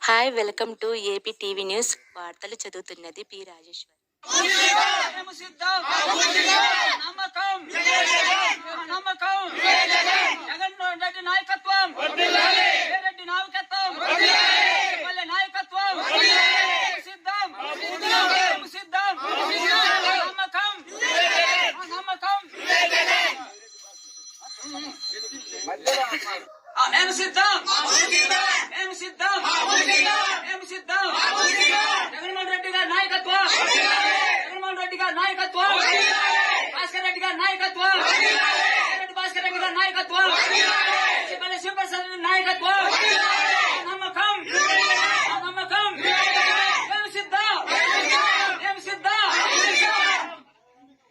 Hi welcome to AP TV news. వార్తలు చదువుతున్నది P Rajeshwari. మేము సిద్ధం మేము సిద్ధం మేము సిద్ధం జగన్మోహన్ రెడ్డి గారి నాయకత్వం జగన్మోహన్ రెడ్డి గారి నాయకత్వం భాస్కర్ రెడ్డి గారి నాయకత్వం భాస్కర్ రెడ్డి గారి నాయకత్వం శివప్రసాద్ నాయకత్వం నమ్మకం నమ్మకం మేము సిద్ధం మేము సిద్ధం.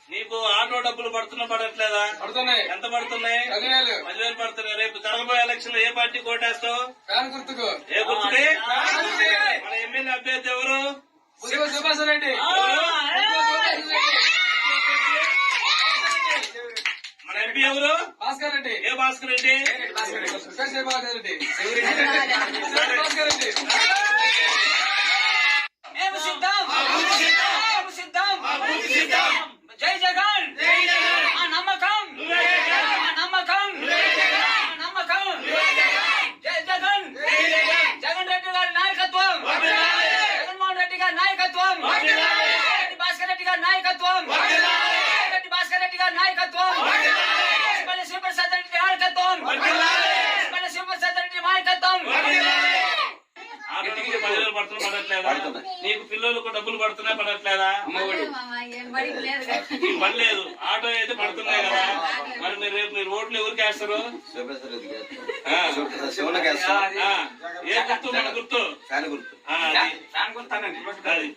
నీకు ఆటో డబ్బులు పడట్లేదా? పడుతున్నాయి. ఎంత పడుతున్నాయి? 10,000 పడుతున్నాయి. రేపు జరగబోయే ఎలక్షన్ లో ఏ పార్టీ కోటేస్తావు? ఫ్యాన్ గుర్తుకు. ఏ గుర్తుకి? మన ఎమ్మెల్యే అభ్యర్థి ఎవరు? సుభాష్ రెడ్డి. మన ఎంపీ ఎవరు? భాస్కర్ రెడ్డి. ఏ భాస్కర్ రెడ్డి? భాస్కర్ రెడ్డి. మేము సిద్ధం మేము సిద్ధం. జై జగన్ ఆ నమ్మకం ఆ నమ్మకం నమ్మకం. జై జగన్ జగన్ రెడ్డి గారి నాయకత్వం జగన్మోహన్ రెడ్డి గారి నాయకత్వం భాస్కర్ రెడ్డి గారి నాయకత్వం భాస్కర్ రెడ్డి గారి నాయకత్వం శివప్రసాద్ రెడ్డి నాయకత్వం శివప్రసాద్ రెడ్డి నాయకత్వం. ఆటో డబ్బులు 10,000 పడట్లేదా? నీకు పిల్లలకు డబ్బులు పడట్లేదా? పడలేదు. ఆటో అయితే పడుతున్నాయి కదా. మరి మీరు ఓట్లు ఎవరికి వేస్తారు? ఏ గుర్తు? మన గుర్తు ఫ్యాన్ గుర్తు. ఫ్యాన్ గుర్తానండి. అది